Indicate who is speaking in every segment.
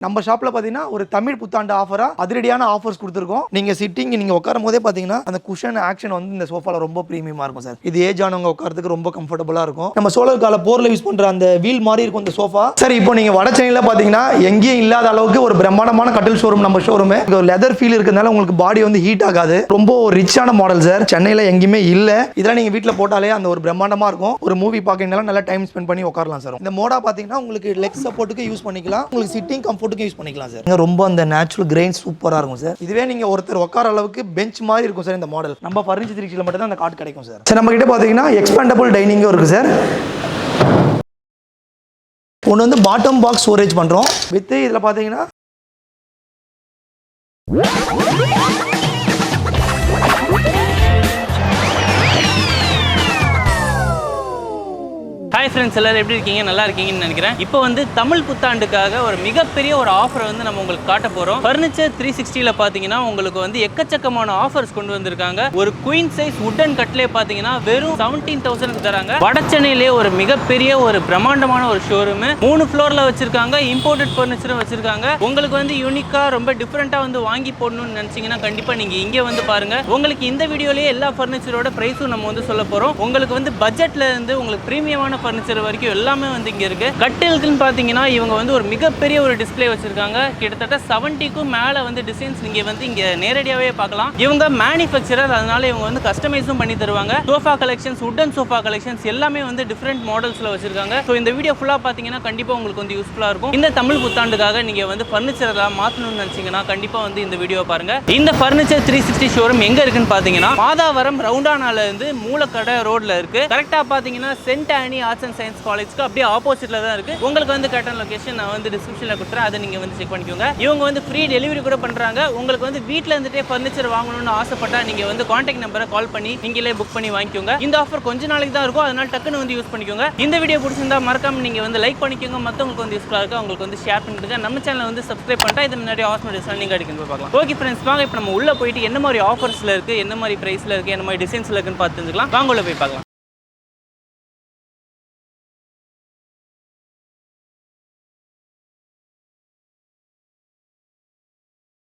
Speaker 1: நம்ம ஷாப்ல பாத்தீங்கன்னா ஒரு தமிழ் புத்தாண்டு ஆஃபரா அதிரடியான ஆஃபர்ஸ் கொடுத்துருக்கோம். நீங்க சிட்டிங் நீங்க உட்காரும் போதே பாத்தீங்கன்னா அந்த குஷன் ஆக்ஷன் வந்து இந்த சோஃபால ரொம்ப பிரீமியமா இருக்கும் சார். இது ஏஜ் ஆனவங்க உட்காரதுக்கு ரொம்ப கம்ஃபர்டபுளா இருக்கும். நம்ம சோழர் கால போர்ல யூஸ் பண்ற அந்த வீல் மாதிரி இருக்கும் இந்த சோஃபா. சரி, இப்போ நீங்க வட சென்னையில பாத்தீங்கன்னா எங்கேயும் இல்லாத அளவுக்கு ஒரு பிரம்மாண்டமான கட்டில் ஷோரூம் நம்ம ஷோரூம். ஒரு லெதர் ஃபீல் இருக்கிறதுனால உங்களுக்கு பாடி வந்து ஹீட் ஆகாது. ரொம்ப ரிச்சான மாடல் சார். சென்னையில எங்கேயுமே இல்ல. இதெல்லாம் நீங்க வீட்டுல போட்டாலே அந்த ஒரு பிரம்மாண்டமா இருக்கும். ஒரு மூவி பாக்கறதுனால நல்லா டைம் ஸ்பெண்ட் பண்ணி உட்காரலாம் சார். இந்த மோடா பாத்தீங்கன்னா உங்களுக்கு லெக் சப்போர்ட்டுக்கு யூஸ் பண்ணிக்கலாம், உங்களுக்கு சிட்டிங் கம்ஃபர்ட்டுக்கு யூஸ் பண்ணிக்கலாம் சார். ரொம்ப அந்த நேச்சுரல் கிரெயின் சூப்பரா இருக்கும் சார். இதுவே நீங்க ஒருத்தர் உட்கார அளவுக்கு பெஞ்ச் மாதிரி இருக்கும் சார். இந்த மாடல் நம்ம ஃபர்னிச்சர் திருச்சியில மட்டும் தான் அந்த கார்டு கிடைக்கும் சார். சார் நம்ம கிட்ட பாத்தீங்கன்னா எக்ஸ்பேண்டபிள் டைனிங்கும் இருக்கு சார். ஒன்று வந்து பாட்டம் பாக்ஸ் ஸ்டோரேஜ் பண்றோம் வித் இதுல பாத்தீங்கன்னா
Speaker 2: ஹாய் ஃப்ரெண்ட்ஸ், எல்லாரும் எப்படி இருக்கீங்க? நல்லா இருக்கீங்கன்னு நினைக்கிறேன். இப்போ வந்து தமிழ் புத்தாண்டுக்காக ஒரு மிகப்பெரிய ஒரு ஆஃபர் வந்து நம்ம உங்களுக்கு காட்ட போகிறோம். ஃபர்னிச்சர் 360ல பார்த்தீங்கன்னா உங்களுக்கு வந்து எக்கச்சக்கமான ஆஃபர்ஸ் கொண்டு வந்திருக்காங்க. ஒரு குயின் சைஸ் வுட்டன் கட்லே பார்த்தீங்கன்னா வெறும் 17,000 தராங்க. வட சென்னையிலே ஒரு மிகப்பெரிய ஒரு பிரம்மாண்டமான ஒரு ஷோரூம் 3 ஃப்ளோரில் வச்சிருக்காங்க. இம்போர்ட்டட் ஃபர்னிச்சரும் வச்சிருக்காங்க. உங்களுக்கு வந்து யூனிக்காக ரொம்ப டிஃப்ரெண்ட்டாக வந்து வாங்கி போடணும்னு நினச்சிங்கன்னா கண்டிப்பாக நீங்கள் இங்கே வந்து பாருங்க. உங்களுக்கு இந்த வீடியோலேயே எல்லா ஃபர்னிச்சரோட ப்ரைஸும் நம்ம வந்து சொல்ல போகிறோம். உங்களுக்கு வந்து பட்ஜெட்ல இருந்து உங்களுக்கு ப்ரீமியமான ஃபர்னிச்சர் வரைக்கும் எல்லாமே வந்து இங்க இருக்கு. கட்டிலுக்குன்னு பாத்தீங்கன்னா இவங்க வந்து ஒரு மிகப்பெரிய ஒரு டிஸ்ப்ளே வச்சிருக்காங்க. கிட்டத்தட்ட 70க்கும் மேல வந்து டிசைன்ஸ் நீங்க வந்து இங்க நேரடியாவே பார்க்கலாம். இவங்க மேனுஃபேக்சரர், அதனால இவங்க வந்து கஸ்டமைஸும் பண்ணி தருவாங்க. Sofa collections, wooden sofa collections எல்லாமே வந்து டிஃப்ரெண்ட் மாடல்ஸ்ல வச்சிருக்காங்க. ஸோ இந்த வீடியோ ஃபுல்லா பாத்தீங்கன்னா கண்டிப்பா உங்களுக்கு வந்து யூஸ்ஃபுல்லா இருக்கும். இந்த தமிழ் புத்தாண்டுக்காக நீங்க வந்து ஃபர்னிச்சர் எல்லாம் மாத்தணும்னு நினைச்சீங்கன்னா கண்டிப்பா வந்து இந்த வீடியோ பாருங்க. இந்த ஃபர்னிச்சர் 360 ஷோரூம் எங்க இருக்குன்னு பாத்தீங்கன்னா மாதாவரம் ரவுண்டானால இருந்து மூலக்கடை ரோட்ல இருக்கு. கரெக்டா பாத்தீங்கன்னா Saint Anne arts and science காலேஜ்க்கு அப்படியே ஆப்போசிட்ல தான் இருக்கு. உங்களுக்கு வந்து கரெக்டான லொகேஷன் நான் வந்து டிஸ்கிரிப்ஷன்ல கொடுத்துறேன், அதை நீங்க வந்து செக் பண்ணிக்கோங்க. இவங்க வந்து ஃப்ரீ டெலிவரி கூட பண்றாங்க. உங்களுக்கு வந்து வீட்ல இருந்துட்டே ஃபர்னிச்சர் வாங்கணும்னு ஆசைப்பட்டா நீங்க வந்து கான்டாக்ட் நம்பரை கால் பண்ணி நீங்களே புக் பண்ணி வாங்கிக்கோங்க. இந்த ஆஃபர் கொஞ்ச நாளைக்கு தான் இருக்கும், அதனால டக்குன்னு வந்து யூஸ் பண்ணிக்கோங்க. இந்த வீடியோ பிடிச்சிருந்தா மறக்காம நீங்க வந்து லைக் பண்ணிக்கோங்க. மத்தவங்களுக்கு வந்து யூஸ்ஃபுல்லா இருக்கு அவங்களுக்கு வந்து ஷேர் பண்ணிடுங்க. நம்ம சேனலை வந்து சப்ஸ்கிரைப் பண்ணிட்டா இது முன்னாடி ஆஃபர் டிஸ்கவுண்ட் நீங்க அடிக்கணும் பார்க்கலாம். ஓகே ஃப்ரெண்ட்ஸ், வாங்க இப்போ நம்ம உள்ள போயிட்டு என்ன மாதிரி ஆஃபர்ஸ்ல இருக்கு, என்ன மாதிரி பிரைஸ்ல இருக்கு, என்ன மாதிரி டிசைன்ஸ்ல இருக்குன்னு பார்த்து தெரிஞ்சுக்கலாம். வாங்க உள்ள போய் பார்க்கலாம்.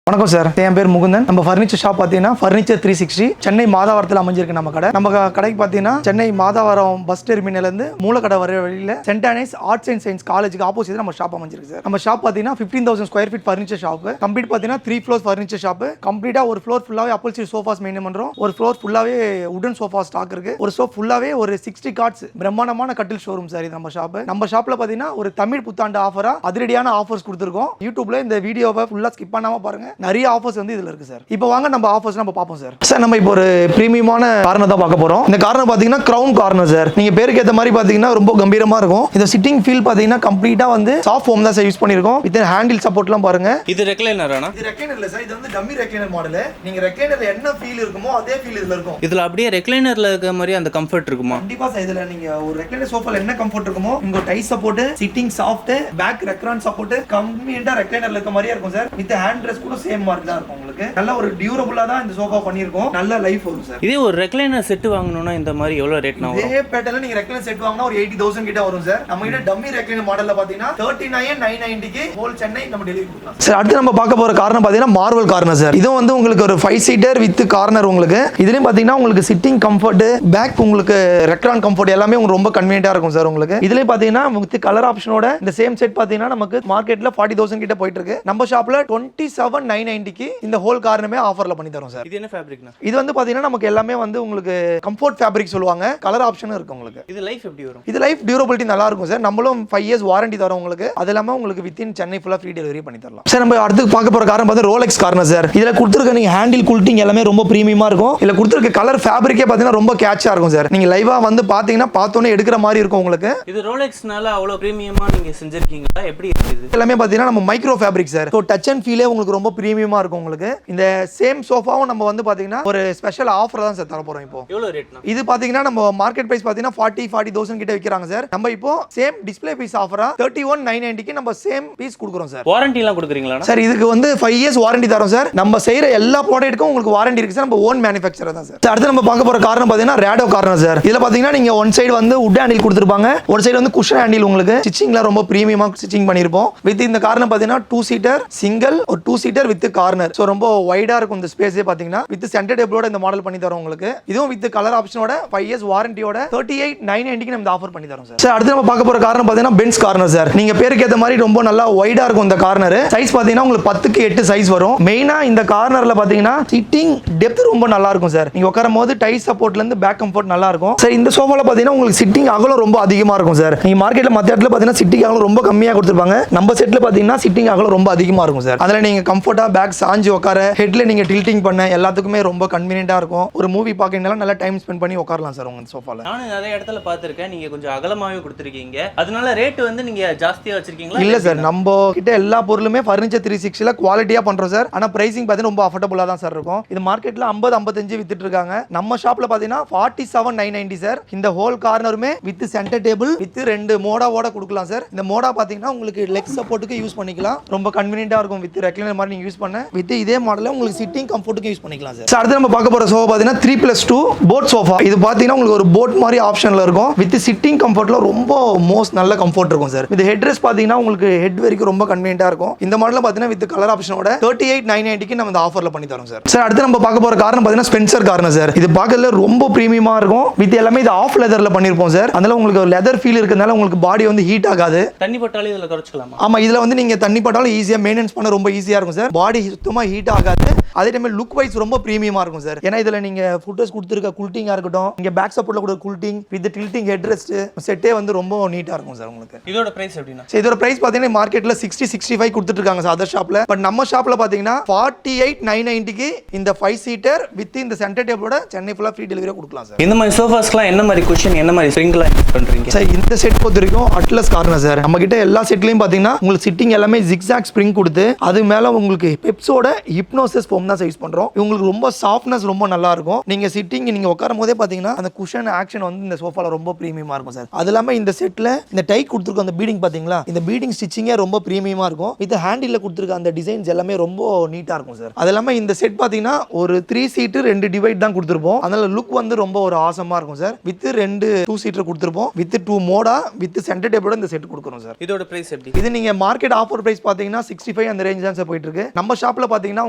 Speaker 1: வணக்கம் சார், என் பேர் முகுந்தன். நம்ம ஃபர்னிச்சர் ஷாப் பார்த்தீங்கன்னா ஃபர்னிச்சர் 360 சென்னை மாதாவரத்தில் அமைஞ்சிருக்கு நம்ம கடை. நம்ம கடைக்கு பார்த்தீங்கன்னா சென்னை மாதாவரம் பஸ் டெர்மினல் இருந்து மூலக்கடை வர வழியில் Saint Anne's arts and science காலேஜுக்கு ஆப்போசிட் நம்ம ஷாப் அமைஞ்சிருக்கு சார். நம்ம ஷாப் பார்த்தீங்கன்னா 15,000 square feet furniture shop. Complete பார்த்தீங்கன்னா 3 ஃப்ளோர் ஃபர்னிச்சர் ஷாப். கம்ப்ளீட்டா ஒரு ஃப்ளோர் ஃபுல்லாவே அப்பல்ஸ்டரி சோஃபாஸ் மெயின்டைன் பண்றோம். ஒரு ஃப்ளோர் ஃபுல்லாவே வுடன் சோஃபா ஸ்டாக் இருக்கு. ஒரு ஷாப் ஃபுல்லாவே ஒரு 60 கார்ட்ஸ் பிரம்மாண்டமான கட்டில் ஷோரூம் சார் இது நம்ம ஷாப். நம்ம ஷாப்ல பார்த்தீங்கன்னா ஒரு தமிழ் புத்தாண்டு ஆஃபரா அதிரடியான ஆஃபர்ஸ் கொடுத்துருக்கோம். யூடியூப்ல இந்த வீடியோவை ஃபுல்லா ஸ்கிப் பண்ணாம பாருங்க. நிறைய ஆஃபர்ஸ் வந்து இதுல இருக்கு சார். இப்போ வாங்க நம்ம ஆஃபர்ஸ் நம்ம பாப்போம் சார். சார் நம்ம இப்போ ஒரு பிரீமியமான கார்னர் தான் பார்க்க போறோம். இந்த கார்னர் பாத்தீங்கன்னா கிரவுன் கார்னர் சார். நீங்க பேருக்கு ஏத்த மாதிரி பாத்தீங்கன்னா ரொம்ப கம்பீரமா இருக்கும். இந்த சிட்டிங் ஃபீல் பாத்தீங்கன்னா கம்ப்ளீட்டா வந்து சாஃப்ட் ஃபோம் தான் சார் யூஸ் பண்ணிருக்கோம். வித் ஹேண்டில் சப்போர்ட்லாம் பாருங்க.
Speaker 2: இது ரெக்லைனரானா?
Speaker 1: இது ரெக்லைனர் இல்ல சார், இது வந்து டம்மி ரெக்லைனர் மாடல். நீங்க ரெக்லைனர்ல என்ன ஃபீல் இருக்குமோ அதே ஃபீல் இதுல இருக்கும்.
Speaker 2: இதுல அப்படியே ரெக்லைனர்ல இருக்க மாதிரி அந்த கம்ஃபர்ட் இருக்குமா?
Speaker 1: கண்டிப்பா சார். இதுல நீங்க ஒரு ரெக்லைனர் சோஃபால என்ன கம்ஃபர்ட் இருக்குமோ உங்க thigh support, sitting soft, back Recron support கம்ப்ளீட்டா ரெக்லைனர்ல இருக்க மாதிரியே இருக்கும் சார். வித் ஹேண்ட் ரெஸ்ட் கூட சேம் மாதிரி தான் இருக்கும். உங்களுக்கு நல்ல ஒரு டியூரபிளா தான் இந்த சோஃபா பண்ணிருக்கோம். நல்ல லைஃப் வரும் சார்.
Speaker 2: இதே ஒரு ரெக்லைனர் செட் வாங்கணும்னா இந்த மாதிரி எவ்வளவு ரேட்னா வரும்?
Speaker 1: இதே பேட்டர்ன்ல நீங்க ரெக்லைனர் செட் வாங்குனா ஒரு 80,000 கிட்ட வரும் சார். நம்ம கிட்ட டம்மி ரெக்லைனர் மாடல்ல பாத்தீங்கன்னா 39,990 க்கு ஹோல் சென்னை நம்ம டெலிவரி கொடுக்கலாம் சார். அடுத்து நம்ம பார்க்க போற கார்னர் பாத்தீங்கன்னா மார்வல் கார்னர் சார். இது வந்து உங்களுக்கு ஒரு 5 சீட்டர் வித் கார்னர். உங்களுக்கு இதுலயும் பாத்தீங்கன்னா உங்களுக்கு சிட்டிங் கம்ஃபர்ட், பேக் உங்களுக்கு ரெக்ரான் கம்ஃபர்ட் எல்லாமே உங்களுக்கு ரொம்ப கன்வீனியன்ட்டா இருக்கும் சார். உங்களுக்கு இதுலயும் பாத்தீங்கன்னா வித் கலர் ஆப்ஷனோட இந்த சேம் செட் பாத்தீங்கன்னா நமக்கு மார்க்கெட்ல 40,000 கிட்ட போயிட்டு இருக்கு. நம்ம ஷாப்ல 27,990 க்கு இந்த ஹோல் கார்னமே ஆஃபர்ல பண்ணி தரோம் சார்.
Speaker 2: இது என்ன ஃபேப்ரிக்னா?
Speaker 1: இது வந்து பாத்தீங்கன்னா நமக்கு எல்லாமே வந்து உங்களுக்கு கம்ஃபர்ட் ஃபேப்ரிக் சொல்லுவாங்க. கலர் ஆப்ஷனும் இருக்கு உங்களுக்கு.
Speaker 2: இது லைஃப் எப்படி வரும்?
Speaker 1: இது லைஃப் டியூரபிலிட்டி நல்லா இருக்கும் சார். நம்மளும் 5 இயர்ஸ் வாரண்டி தரோம் உங்களுக்கு. அது இல்லாம உங்களுக்கு வித்தின் சென்னை ஃபுல்லா ஃப்ரீ டெலிவரி பண்ணி தரலாம் சார். நம்ம அடுத்து பார்க்க போற காரணம் பார்த்து ரோலெக்ஸ் கார்னர் சார். இதுல கொடுத்துருக்க நீங்க ஹேண்டில் கூல்டிங் எல்லாமே ரொம்ப பிரீமியமா இருக்கும். இதுல கொடுத்துருக்க கலர் ஃபேப்ரிக்கே பாத்தீங்கன்னா ரொம்ப கேட்சா இருக்கும் சார். நீங்க லைவா வந்து பாத்தீங்கன்னா பார்த்தோன்னே எடுக்கிற மாதிரி இருக்கும் உங்களுக்கு.
Speaker 2: இது ரோலெக்ஸ்னால அவ்வளவு பிரீமியமா நீங்க செஞ்சிருக்கீங்களா? எப்படி இருக்கு இது?
Speaker 1: எல்லாமே பாத்தீங்கன்னா நம்ம micro fabric sir. So touch and ஃபீலே உங்களுக்கு ரொம்ப பிரீமியமா இருக்கும் உங்களுக்கு. இந்த சேம் சோஃபாவும் நம்ம வந்து பாத்தீங்கன்னா ஒரு ஸ்பெஷல் ஆஃபர் தான் சார் தர போறோம். இப்போ
Speaker 2: எவ்வளவு ரேட்னா?
Speaker 1: இது பாத்தீங்கன்னா நம்ம மார்க்கெட் பிரைஸ் பாத்தீங்கன்னா 40,000 கிட்ட விக்கிறாங்க சார். நம்ம இப்போ சேம் டிஸ்ப்ளே பீஸ் ஆஃபரா 31,990 நம்ம சேம் பீஸ் கொடுக்குறோம் சார்.
Speaker 2: வாரண்டி எல்லாம் கொடுக்குறீங்களா
Speaker 1: சார்? இதுக்கு வந்து 5 இயர்ஸ் வாரண்டி தரோம் சார். நம்ம செய்யற எல்லா ப்ராடக்ட்டுக்கும் உங்களுக்கு வாரண்டி இருக்கு சார். நம்ம ஓன் மேனுஃபேக்சரர் தான் சார். அடுத்து நம்ம பார்க்க போற காரணம் பாத்தீங்கன்னா ரேடோ கார்னர் சார். இதுல பாத்தீங்கன்னா நீங்க ஒன் சைடு வந்து வுட் ஹேண்டில் கொடுத்துருப்பாங்க, ஒரு சைடு வந்து குஷன் ஹேண்டில். உங்களுக்கு ஸ்டிச்சிங்ல ரொம்ப பிரீமியமா ஸ்டிச்சிங் பண்ணிருப்போம். வித் இந்த கார்னர் பாத்தீங்கன்னா 2 சீட்டர் சிங்கிள், ஒரு 2 சீட்டர் வித் கார்னர். சோ ரொம்ப வைடா இருக்கும் இந்த ஸ்பேஸே பாத்தீங்கன்னா. வித் சென்டர் டேபிளோட இந்த மாடல் பண்ணி தரோம் உங்களுக்கு. இதுவும் வித் கலர் ஆப்ஷனோட 5 இயர்ஸ் வாரண்டியோட 38,990 நம்ம ஆஃபர் பண்ணி தரோம் சார். அடுத்து நம்ம பார்க்க போற கார்னர் பாத்தீங்கன்னா பென்ஸ் கார்னர் சார். நீங்க பேருக்கு ஏத்த மாதிரி ரொம்ப நல்லா வைடா இருக்கும் இந்த கார்னர். சைஸ் பாத்தீங்கன்னா உங்களுக்கு 10க்கு 8 சைஸ் வரும். மெயினா இந்த கார்னர்ல பாத்தீங்கன்னா சிட்டிங் டெப்த் ரொம்ப நல்லா இருக்கும் சார். நீங்க உட்காரும் போது டை சப்போர்ட்ல இருந்து பேக் கம்ஃபர்ட் நல்லா இருக்கும் சார். இந்த சோஃபால பாத்தீங்கன்னா உங்களுக்கு சிட்டிங் அகலம் ரொம்ப அதிகமா இருக்கும் சார். நீங்க மார்க்கெட்ல மத்த இடத்துல பாத்தீங்கன்னா சிட்டிங் அகலம் ரொம்ப கம்மியா கொடுத்திருப்பாங்க. நம்ம செட்ல பாத்தீங்கன்னா சிட்டிங் அகலம் ரொம்ப அதிகமா இருக்கும் சார். அதுல நீங்க கம்ஃபர்ட்டா பேக் சாஞ்சு உட்கார, ஹெட்ல நீங்க டில்ட்டிங் பண்ண எல்லாத்துக்குமே ரொம்ப கன்வீனியன்ட்டா இருக்கும். ஒரு மூவி பாக்கறதுனால நல்லா டைம் ஸ்பெண்ட் பண்ணி உட்காரலாம் சார் உங்க சோஃபால.
Speaker 2: நானும் நிறைய இடத்துல பார்த்திருக்கேன், நீங்க கொஞ்சம் அகலமாவே கொடுத்துருக்கீங்க. அதனால ரேட் வந்து நீங்க ஜாஸ்தியா வச்சிருக்கீங்களா?
Speaker 1: இல்ல சார், நம்ம கிட்ட எல்லா பொருளுமே ஃபர்னிச்சர் 360ல குவாலிட்டியா பண்றோம் சார். ஆனா பிரைசிங் பாத்தீங்கன்னா ரொம்ப அஃபோர்டபுளா தான் சார் இருக்கும். இது மார்க்கெட்ல 50-55 வித்துட்டு இருக்காங்க. நம்ம ஷாப்ல பாத்தீங்கன்னா 47,990 சார். இந்த ஹோல் கார்னருமே வித் சென்டர் டேபிள் வித் 2 மோடாவோட கொடுக்கலாம் சார். இந்த மோடா பாத்தீங்கன்னா உங்களுக்கு லெக் சப்போர்ட்டுக்கு யூஸ் பண்ணிக்கலாம். ரொம்ப கன்வீனியன்ட்டா இருக்கும். வித் ரெக்லைனர் மாதிரி நீங்க யூஸ் பண்ண, வித் இதே மாடல்ல உங்களுக்கு சிட்டிங் கம்ஃபர்ட்டுக்கு யூஸ் பண்ணிக்கலாம் சார். அடுத்து நம்ம பார்க்க போற சோஃபா பாத்தீங்கன்னா 3+2 போட் சோஃபா. இது பாத்தீங்கன்னா உங்களுக்கு ஒரு போட் மாதிரி ஆப்ஷன்ல இருக்கும். வித் சிட்டிங் கம்ஃபர்ட்ல ரொம்ப மோஸ்ட் நல்ல கம்ஃபர்ட் இருக்கும் சார். இது ஹெட் ரெஸ்ட் பாத்தீங்கன்னா உங்களுக்கு ஹெட் வரைக்கும் ரொம்ப கன்வீனியன்ட்டா இருக்கும். இந்த மாடல்ல பாத்தீங்கன்னா வித் கலர் ஆப்ஷனோட 38,990 நம்ம இந்த ஆஃபர்ல பண்ணி தரோம் சார். அடுத்து நம்ம பார்க்க போற கார்னர் பாத்தீங்கன்னா ஸ்பென்சர் கார்னர் சார். இது பார்க்கறதுல ரொம்ப பிரீமியமா இருக்கும். வித் எல்லாமே இது ஆஃப் லெதர்ல பண்ணிருப்போம் சார். அதனால உங்களுக்கு லெதர் ஃபீல் இருக்கறதால உங்களுக்கு பாடி வந்து ஹீட் ஆகாது.
Speaker 2: தண்ணி பட்டாலும் இதுல குறைச்சிக்கலாமா?
Speaker 1: ஆமா, இதுல வந்து நீங்க தண்ணி பட்டாலும் ஈஸியா மெயின்டெனன்ஸ் பண்ண ரொம்ப ஈஸியா இருக்கும் சார். பாடி சுத்தமா ஹீட் ஆகாது. அதே டைம் லுக் வைஸ் ரொம்ப பிரீமியமா இருக்கும் சார். ஏன்னா இதுல நீங்க ஃபுட்டர்ஸ் கொடுத்திருக்க கூல்டிங்கா இருக்கட்டும், இங்க பேக் சப்போர்ட்ல கூட cooling with tilting head rest செட்டே வந்து ரொம்ப நீட்டா இருக்கும் சார் உங்களுக்கு.
Speaker 2: இதோட பிரைஸ் எப்படினா?
Speaker 1: இதோட பிரைஸ் பாத்தீங்கன்னா மார்க்கெட்ல 60-65 கொடுத்துட்டு இருக்காங்க சார் அதர் ஷாப்ல. பட் நம்ம ஷாப்ல பாத்தீங்கன்னா 48,990க்கு இந்த 5 சீட்டர் வித் இந்த சென்டர் டேபிளோட சென்னை ஃபுல்லா ஃப்ரீ டெலிவரி கொடுக்கலாம் சார்.
Speaker 2: இந்த மாதிரி சோஃபாஸ்லாம் என்ன மாதிரி குஷன், என்ன மாதிரி ஸ்ப்ரிங்லாம் யூஸ் பண்றீங்க
Speaker 1: சார்? இந்த செட் பொறுத்த வரைக்கும் அட்லஸ் கார்னர் சார். நம்ம கிட்ட எல்லா செட்லயும் பாத்தீங்கன்னா உங்களுக்கு சிட்டிங் எல்லாமே ஜிக்ஸாக் ஸ்ப்ரிங் கொடுத்து, அது மேல உங்களுக்கு பெப்ஸோட ஹிப்னோசிஸ் ஃபோம் தான் யூஸ் பண்றோம். உங்களுக்கு ரொம்ப சாஃப்ட்னஸ் ரொம்ப நல்லா இருக்கும். நீங்க சிட்டிங் நீங்க உட்காரும் போதே பாத்தீங்கன்னா அந்த குஷன் ஆக்ஷன் வந்து இந்த சோஃபால ரொம்ப பிரீமியமா இருக்கும் சார். அது இல்லாம இந்த செட்ல இந்த டை கொடுத்துருக்க அந்த பீடிங் பாத்தீங்களா, இந்த பீடிங் ஸ்டிச்சிங்கே ரொம்ப பிரீமியமா இருக்கும். வித் ஹேண்டில் கொடுத்துருக்க அந்த டிசைன்ஸ் எல்லாமே ரொம்ப நீட்டா இருக்கும் சார். அது இல்லாம இந்த செட் பாத்தீங்கன்னா ஒரு 3 சீட்டு 2 டிவைட் தான் கொடுத்துருப்போம். அதனால லுக் வந்து ரொம்ப ஒரு ஆசமா இருக்கும் சார். வித் 2 2 சீட்டர் கொடுத்துருப்போம். வித் 2 மோடா வித் சென்டர் டேபிளோட இந்த செட் கொடுக்குறோம் சார்.
Speaker 2: இதோட பிரைஸ் எப்படி?
Speaker 1: இது நீங்க மார்க்கெட் ஆஃபர் பிரைஸ் பாத்தீங்கன்னா 65 அந்த ரேஞ்ச் தான் சார் போயிட்டு இருக்கு. நம்ம ஷாப்ல பாத்தீங்கன்னா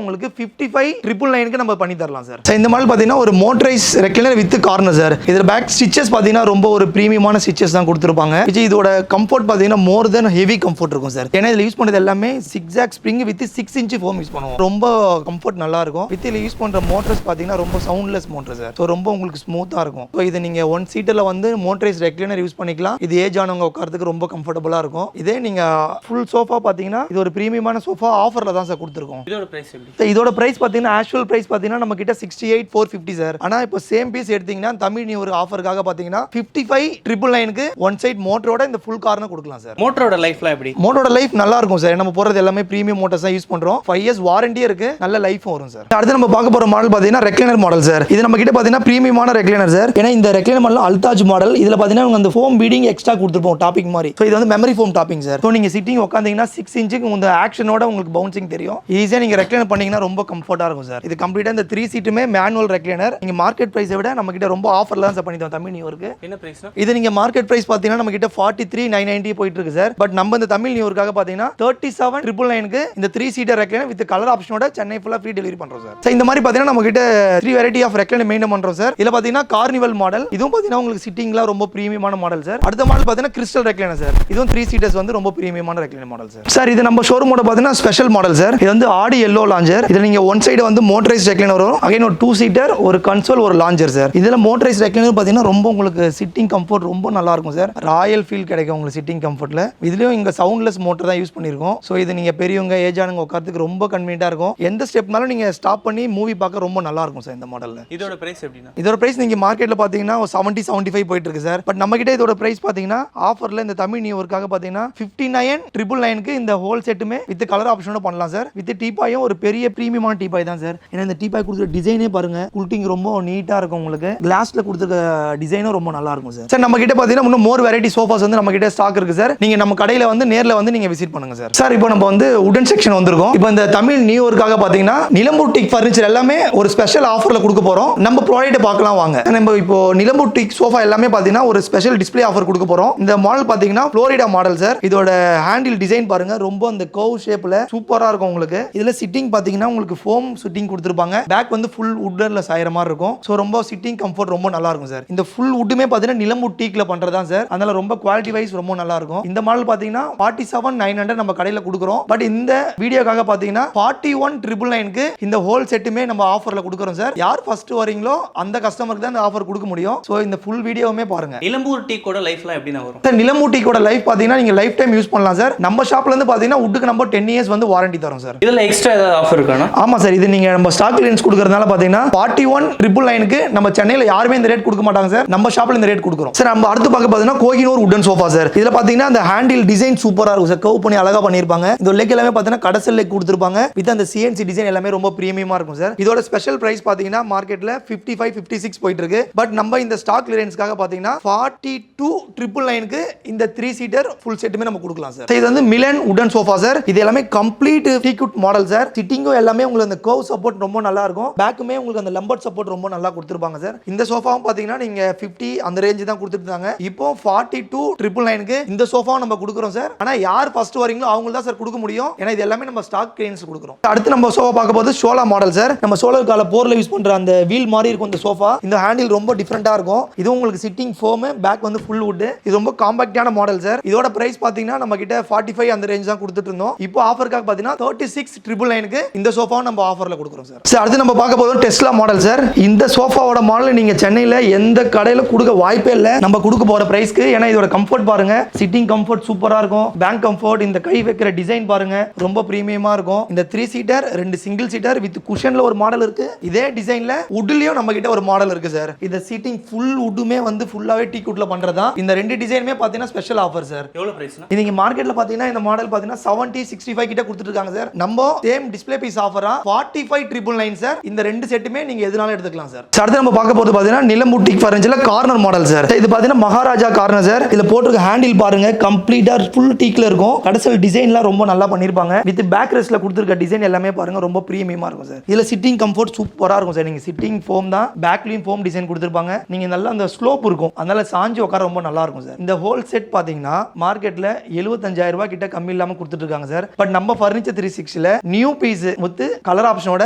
Speaker 1: உங்களுக்கு 55,990க்கு நம்ம பண்ணி தரலாம் சார். இந்த மாடல் பாத்தீங்கன்னா ஒரு motorised recliner with corner sir. இதுல பேக் ஸ்டிச்சஸ் பாத்தீங்கன்னா ரொம்ப ஒரு பிரீமியமான ஸ்டிச்சஸ் தான் கொடுத்துருப்பாங்க. இதோட கம்ஃபர்ட் பாத்தீங்கன்னா மோர் தென் ஹெவி கம்ஃபர்ட் இருக்கும் சார். ஏன்னா இதுல யூஸ் பண்ணது எல்லாமே zigzag spring with 6 inch foam use பண்ணுவோம். ரொம்ப கம்ஃபர்ட் நல்லா இருக்கும். வித் இதுல யூஸ் பண்ற மோட்டர்ஸ் பாத்தீங்கன்னா ரொம்ப சவுண்ட்லெஸ் மோட்டர் சார். சோ ரொம்ப உங்களுக்கு ஸ்மூத்தா இருக்கும். சோ இது நீங்க 1 சீட்டர்ல வந்து மோட்டரைஸ் ரெக்லைனர் யூஸ் பண்ணிக்கலாம். இது ஏஜ் ஆனவங்க உட்கார்றதுக்கு ரொம்ப கம்ஃபர்ட்டபிளா இருக்கும். இதே நீங்க ஃபுல் சோஃபா பாத்தீங்கன்னா இது ஒரு பிரீமியமான சோஃபா ஆஃபர்ல தான் சார் கொடுத்துருக்கோம்.
Speaker 2: இதோட பிரைஸ் எப்படி?
Speaker 1: இதோட பிரைஸ் பாத்தீங்கன்னா ஆக்சுவல் பிரைஸ் பாத்தீங்கன்னா நம்ம கிட்ட 68,450 சார். ஆனா இப்போ சேம் பீஸ் எடுத்தீங்கன்னா தமிழ் நியூ ஒரு ஆஃபருக்காக பாத்தீங்கன்னா 55,990க்கு ஒன் சைட் மோட்டரோட இந்த ஃபுல் கார்னர் கொடுக்கலாம் சார்.
Speaker 2: மோட்டரோட லைஃப்லாம் எப்படி?
Speaker 1: மோட்டரோட லைஃப் நல்லா இருக்கும் சார். நம்ம போறது எல்லாமே பிரீமியம் மோட்டர்ஸ் தான் யூஸ் பண்றோம். 5 இயர்ஸ் வாரண்டியே இருக்கு, நல்ல லைஃபும் வரும் சார். அடுத்து நம்ம பார்க்க போற மாடல் பாத்தீங்கன்னா ரெக்லைனர் மாடல் சார். இது நம்ம கிட்ட பாத்தீங்கன்னா பிரீமியமான ரெக்லைனர் சார். ஏன்னா இந்த ரெக்லைனர் மாடல் அல்தாஜ் மாடல். இதுல பாத்தீங்கன்னா அந்த ஃபோம் பீடிங் எக்ஸ்ட்ரா கொடுத்துருப்போம் டாப்பிங் மாதிரி. சோ இது வந்து memory foam topping sir. So நீங்க சிட்டிங் உட்கார்ந்தீங்கன்னா 6 இன்ச்சுக்கு இந்த ஆக்ஷனோட உங்களுக்கு பவுன்சிங் தெரியும். ஈஸியா நீங்க ரெக்லைனர் பண்ணீங்கன்னா ரொம்ப கம்ஃபர்ட்டா இருக்கும் சார். இது கம்ப்ளீட்டா இந்த 3 சீட்டுமே மேனுவல் ரெக்லைனர். நீங்க மார்க்கெட் பிரைஸை விட நம்ம கிட்ட ரொம்ப ஆஃபர்ல தான் சார் பண்ணிட்டோம் தமிழ் நியூ இயருக்கு.
Speaker 2: என்ன பிரைஸ்னா?
Speaker 1: இது நீங்க மார்க்கெட் பிரைஸ் பாத்தீங்கன்னா நம்ம கிட்ட 43,990 போயிட்டு இருக்கு சார். பட் நம்ம இந்த தமிழ் நியூ இயர்க்காக பாத்தீங்கன்னா 37,990க்கு இந்த 3 சீட்டர் ரெக்லைனர் வித் கலர் ஆப்ஷனோட சென்னை ஃபுல்லா ஃப்ரீ டெலிவரி பண்றோம் சார். சோ இந்த மாதிரி பாத்தீங்கன்னா நம்ம கிட்ட 3 வெரைட்டி ஆஃப் ரெக்லைனர் மெயின்டைன் பண்றோம் சார். இதுல பாத்தீங்கன்னா கார்னிவல் மாடல். இதுவும் பாத்தீங்கன்னா உங்களுக்கு சிட்டிங்ல ரொம்ப பிரீமியமான மாடல் சார். அடுத்த மாடல் பாத்தீங்கன்னா கிறிஸ்டல் ரெக்லைனர் சார். இதுவும் 3 சீட்டர்ஸ் வந்து ரொம்ப பிரீமியமான ரெக்லைனர் மாடல் சார். சார் இது நம்ம ஷோரூமோட பாத்தீங்கன்னா ஸ்பெஷல் மாடல் சார். இது வந்து ஆடி எல்லோ லாஞ்சர். இதுல நீங்க ஒன் சைடு வந்து மோட்டரைஸ் ரெக்லைனர் வரும். அகைன் ஒரு 2 சீட்டர், ஒரு கன்சோல், ஒரு லாஞ்சர் சார். இதுல மோட்டரைஸ் ரெக்லைனர் பாத்தீங்கன்னா ரொம்ப உங்களுக்கு சிட்டிங் கம்ஃபர்ட் ரொம்ப நல்லா இருக்கும் சார். ராயல் ஃபீல் கிடைக்கும் உங்களுக்கு சிட்டிங் கம்ஃபர்ட்ல. இதுலயும் இங்க சவுண்ட்லெஸ் மோட்டர் தான் யூஸ் பண்ணிருக்கோம். ஸோ இது நீங்க பெரியவங்க ஏஜ் ஆனவங்க உட்காரத்துக்கு ரொம்ப கன்வீனியன்ட்டா இருக்கும். எந்த ஸ்டெப்னாலும் நீங்க ஸ்டாப் பண்ணி மூவி பார்க்க ரொம்ப நல்லா இருக்கும் சார் இந்த மாடல்ல.
Speaker 2: இதோட பிரைஸ் எப்படின்னா?
Speaker 1: இதோட பிரைஸ் நீங்க மார்க்கெட்ல பாத்தீங்கன்னா 70-75 போயிட்டு இருக்கு சார். பட் நம்ம கிட்ட இதோட பிரைஸ் பாத்தீங்கன்னா ஆஃபர்ல இந்த தமிழ் நியூ இயர்க்காக பாத்தீங்கன்னா 59,999 இந்த ஹோல் செட்டுமே வித் கலர் ஆப்ஷனோட பண்ணலாம் சார். வித் டீபாயும் ஒரு பெரிய பிரீமியமான டீபாய் தான் சார். ஏன்னா இந்த டீபாய் கொடுத்துருக்க டிசைனே பாருங்க, குல்ட்டிங் ரொம்ப நீட்டா இருக்கும். உங்களுக்கு கிளாஸ்ல கொடுத்துருக்க டிசைனும் ரொம்ப நல்லா இருக்கும் சார். சார் நம்ம கிட்ட பாத்தீங்கன்னா இன்னும் மோர் வெரைட்டி சோஃபாஸ் வந்து நம்ம கிட்ட ஸ்டாக் இருக்கு சார். நீங்க நம்ம கடையில வந்து நேர்ல வந்து நீங்க விசிட் பண்ணுங்க சார். சார் இப்போ நம்ம வந்து உடன் செக்ஷன் வந்திருக்கோம். இப்போ இந்த தமிழ் நியூ இயர்க்காக பாத்தீங்கன்னா நிலம்பூர் டீக் ஃபர்னிச்சர் எல்லாமே ஒரு ஸ்பெஷல் ஆஃபர்ல கொடுக்க போறோம். நம்ம ப்ராடக்ட் பார்க்கலாம் வாங்க. நம்ம இப்போ நிலம்பூர் டீக் சோஃபா எல்லாமே பாத்தீங்கன்னா ஒரு ஸ்பெஷல் டிஸ்ப்ளே ஆஃபர் கொடுக்க போறோம். இந்த மாடல் பாத்தீங்கன்னா ஃப்ளோரிடா மாடல் சார். இதோட ஹேண்டில் டிசைன் பாருங்க, ரொம்ப அந்த கர்வ் ஷேப்ல சூப்பரா இருக்கும் உங்களுக்கு. இதுல சிட்டிங் பாத்தீங்கன்னா உங்களுக்கு ஃபோம் சிட்டிங் கொடுத்திருப்பாங்க. பேக் வந்து ஃபுல் வுட்ல சாயற மாதிரி இருக்கும். சோ ரொம்ப சிட்டிங் கம்ஃபர்ட் ரொம்ப நல்லா இருக்கும் சார். இந்த ஃபுல் வுட்டுமே பாத்தீங்கன்னா நிலம்பூர் டீக்ல பண்றதா சார். அதனால ரொம்ப குவாலிட்டி வைஸ் ரொம்ப நல்லா இருக்கும். இந்த மாடல் பாத்தீங்கன்னா 47,900 நம்ம கடையில கொடுக்குறோம். பட் இந்த வீடியோக்காக பாத்தீங்கன்னா 41,999க்கு இந்த ஹோல் செட்டுமே நம்ம ஆஃபர்ல கொடுக்குறோம் சார். யார் ஃபர்ஸ்ட் வரீங்களோ அந்த கஸ்டமருக்கு தான் இந்த ஆஃபர் கொடுக்க முடியும். சோ இந்த ஃபுல் வீடியோவுமே பாருங்க.
Speaker 2: நிலம்பூர் டீக்கோட லைஃப்லாம் எப்படினா வரும்
Speaker 1: சார்? நிலம்பூர் டீக்கோட லைஃப் பாத்தீங்கன்னா நீங்க லைஃப் டைம் யூஸ் பண்ணலாம் சார். நம்ம ஷாப்ல இருந்து பாத்தீங்கன்னா வுட்டுக்கு நம்ம 10 இயர்ஸ் வந்து வாரண்டி தரோம் சார்.
Speaker 2: இதுல எக்ஸ்ட்ரா ஏதாவது ஆஃபர் இருக்கானா?
Speaker 1: ஆமா சார், இது நீங்க நம்ம ஸ்டாக் கிளியரன்ஸ் கொடுக்கறதுனால பாத்தீங்கன்னா 41,999க்கு நம்ம சென்னையில யாருமே இந்த ரேட் கொடுக்க மாட்டாங்க சார். நம்ம ஷாப்ல இந்த ரேட் கொடுக்குறோம் சார். நம்ம அடுத்து பார்க்க பாத்தீங்கன்னா கோகினூர் உடன் சோஃபா சார். இதுல பாத்தீங்கன்னா அந்த ஹேண்டில் டிசைன் சூப்பரா இருக்கும் சார். கர்வ் பண்ணி அழகா பண்ணிருப்பாங்க. இந்த லெக் எல்லாமே பாத்தீங்கன்னா கடசல் லெக் கொடுத்திருப்பாங்க. வித் அந்த CNC டிசைன் எல்லாமே ரொம்ப பிரீமியமா இருக்கும் சார். இதோட ஸ்பெஷல் பிரைஸ் பாத்தீங்கன்னா மார்க்கெட்ல 55-56 போயிட்டு இருக்கு. பட் நம்ம இந்த ஸ்டாக் கிளியரன்ஸ்க்காக பாத்தீங்கன்னா 42,999க்கு இந்த 3 சீட்டர் ஃபுல் செட்டுமே நம்ம கொடுக்கலாம் சார். இது வந்து மிலன் உடன் சோஃபா சார். இது எல்லாமே கம்ப்ளீட் டீக்வுட் மாடல் சார். சிட்டிங்கும் எல்லாமே உங்களுக்கு அந்த கர்வ் சப்போர்ட் ரொம்ப நல்லா இருக்கும். பேக்குமே உங்களுக்கு அந்த லம்பர் சப்போர்ட் ரொம்ப நல்லா கொடுத்திருப்பாங்க சார். இந்த சோஃபாவும் பாத்தீங்கன்னா நீங்க 50 அந்த ரேஞ்ச் தான் கொடுத்துட்டாங்க. இப்போ 42,999க்கு இந்த சோஃபாவும் நம்ம கொடுக்குறோம் சார். ஆனா யார் ஃபர்ஸ்ட் வரீங்களோ அவங்க தான் சார் கொடுக்க முடியும். ஏன்னா இது எல்லாமே நம்ம ஸ்டாக் கிளியரன்ஸ் கொடுக்குறோம். அடுத்து நம்ம சோஃபா பார்க்க போது ஷோலா மாடல் சார். நம்ம சோலர் கால போர்ல யூஸ் பண்ற அந்த வீல் மாதிரி இருக்கும் இந்த சோஃபா. இந்த ஹேண்டில் ரொம்ப டிஃபரெண்டா இருக்கும். இது உங்களுக்கு சிட்டிங் ஃபோம், பேக் வந்து ஃபுல் வுட். இது ரொம்ப காம்பாக்டான மாடல் சார். இதோட பிரைஸ் பாத்தீங்கன்னா நம்ம கிட்ட 45 அந்த ரேஞ்ச் தான் கொடுத்துட்டு இருந்தோம். இப்போ ஆஃபர்க்காக பாத்தீங்கன்னா 36,999க்கு இந்த சோஃபாவை நம்ம ஆஃபர்ல கொடுக்குறோம் சார். சார் அடுத்து நம்ம பார்க்க போதும் டெஸ்லா மாடல் சார். இந்த சோஃபாவோட மாடல் நீங்க சென்னையில எந்த கடையில கொடுக்க வாய்ப்பே இல்ல நம்ம கொடுக்க போற பிரைஸ்க்கு. ஏன்னா இதோட கம்ஃபர்ட் பாருங்க, சிட்டிங் கம்ஃபர்ட் சூப்பரா இருக்கும். பேங்க் கம்ஃபர்ட், இந்த கை வைக்கிற டிசைன் பாருங்க ரொம்ப பிரீமியமா இருக்கும். இந்த 3 சீட்டர் 2 சிங்கிள் சீட்டர் வித் குஷன்ல ஒரு மாடல் இருக்கு. இதே டிசைன்ல வுட்லயும் நம்ம கிட்ட ஒரு மாடல் இருக்கு சார். இந்த சீட்டிங் ஃபுல் வுட்டுமே வந்து ஃபுல்லாவே டீக்வுட்ல பண்றதா. இந்த 2 டிசைனுமே பாத்தீங்கன்னா ஸ்பெஷல் ஆஃபர் சார்.
Speaker 2: எவ்வளவு பிரைஸ்னா?
Speaker 1: நீங்க மார்க்கெட்ல பாத்தீங்கன்னா இந்த மாடல் பாத்தீங்கன்னா 70-65 கிட்ட கொடுத்துட்டு இருக்காங்க சார். நம்ம சேம் டிஸ்ப்ளே பீஸ் ஆஃபரா 45,999 சார். இந்த 2 செட்டுமே நீங்க எதுனாலும் எடுத்துக்கலாம் சார். அடுத்து நம்ம பார்க்க போறது பாத்தீங்கன்னா நிலம்பூர் டீக் ஃபர்னிச்சர்ல கார்னர் மாடல் சார். இது பாத்தீங்கன்னா மகாராஜா கார்னர் சார். இதுல போட்டிருக்க ஹேண்டில் பாருங்க, கம்ப்ளீட்டா ஃபுல் டீக்ல இருக்கும். கடசல் டிசைன்லாம் ரொம்ப நல்லா பண்ணிருப்பாங்க. வித் பேக் ரெஸ்ட்ல கொடுத்திருக்க டிசைன் எல்லாமே பாருங்க ரொம்ப பிரீமியமா இருக்கும் சார். இதுல சிட்டிங் கம்ஃபர்ட் சூப்பரா இருக்கும் சார். நீங்க சிட்டிங் ஃபோம் தான், பேக்லயும் ஃபோம் டிசைன் கொடுத்திருப்பாங்க. நீங்க நல்லா அந்த ஸ்லோப் இருக்கும், அதனால சாஞ்சி உட்கார ரொம்ப நல்லா இருக்கும் சார். இந்த ஹோல் செட் பாத்தீங்கன்னா மார்க்கெட்ல 75,000 ரூபாய் கிட்ட கம்மி இல்லாம கொடுத்துட்டு இருக்காங்க சார். பட் நம்ம ஃபர்னிச்சர் 360ல நியூ பீஸ் வித் கலர் ஆப்ஷனோட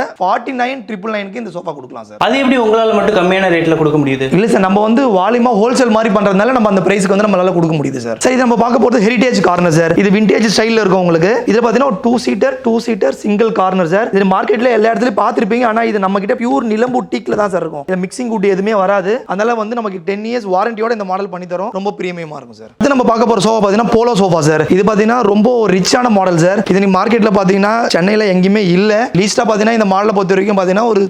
Speaker 1: 49,999க்கு இந்த சோஃபா கொடுக்கலாம் சார்.
Speaker 2: அது எப்படி உங்களால மட்டும் கம்மியான ரேட்ல கொடுக்க முடியுது?
Speaker 1: இல்ல சார், நம்ம வந்து வால்யூமா ஹோல்சேல் மாதிரி பண்றதுனால நம்ம அந்த பிரைஸ்க்கு வந்து நம்மளால கொடுக்க முடியுது சார். சரி, நம்ம பார்க்க போறது ஹெரிடேஜ் கார்னர் சார். இது விண்டேஜ் ஸ்டைல்ல இருக்கும் உங்களுக்கு. இதுல பாத்தீங்கன்னா ஒரு 2 சீட்டர் சிங்கிள் கார்னர் சார். இது மார்க்கெட்ல எல்லா இடத்துலயும் பாத்திருப்பீங்க. ஆனா இது நம்ம கிட்ட பியூர் நிலம்பூர் டீக்ல தான் சார் இருக்கும். இதுல மிக்சிங் வுட் எதுவுமே வராது. அதனால வந்து நமக்கு 10 இயர்ஸ் வாரண்டியோட இந்த மாடல் பண்ணி தரோம். ரொம்ப பிரீமியமா இருக்கும் சார். இது நம்ம பார்க்க போற சோஃபா பாத்தீங்கன்னா போலோ சோஃபா சார். இது பாத்தீங்கன்னா ரொம்ப ரிச்சான மாடல் சார். இது நீ மார்க்கெட்ல பாத்தீங்கன்னா சென்னையில எங்கேயுமே இல்ல. லீஸ்டா பாத்தீங்கன்னா இந்த மாடலை பொறுத்த வரைக்கும் பாத்தீங்கன்னா ஒரு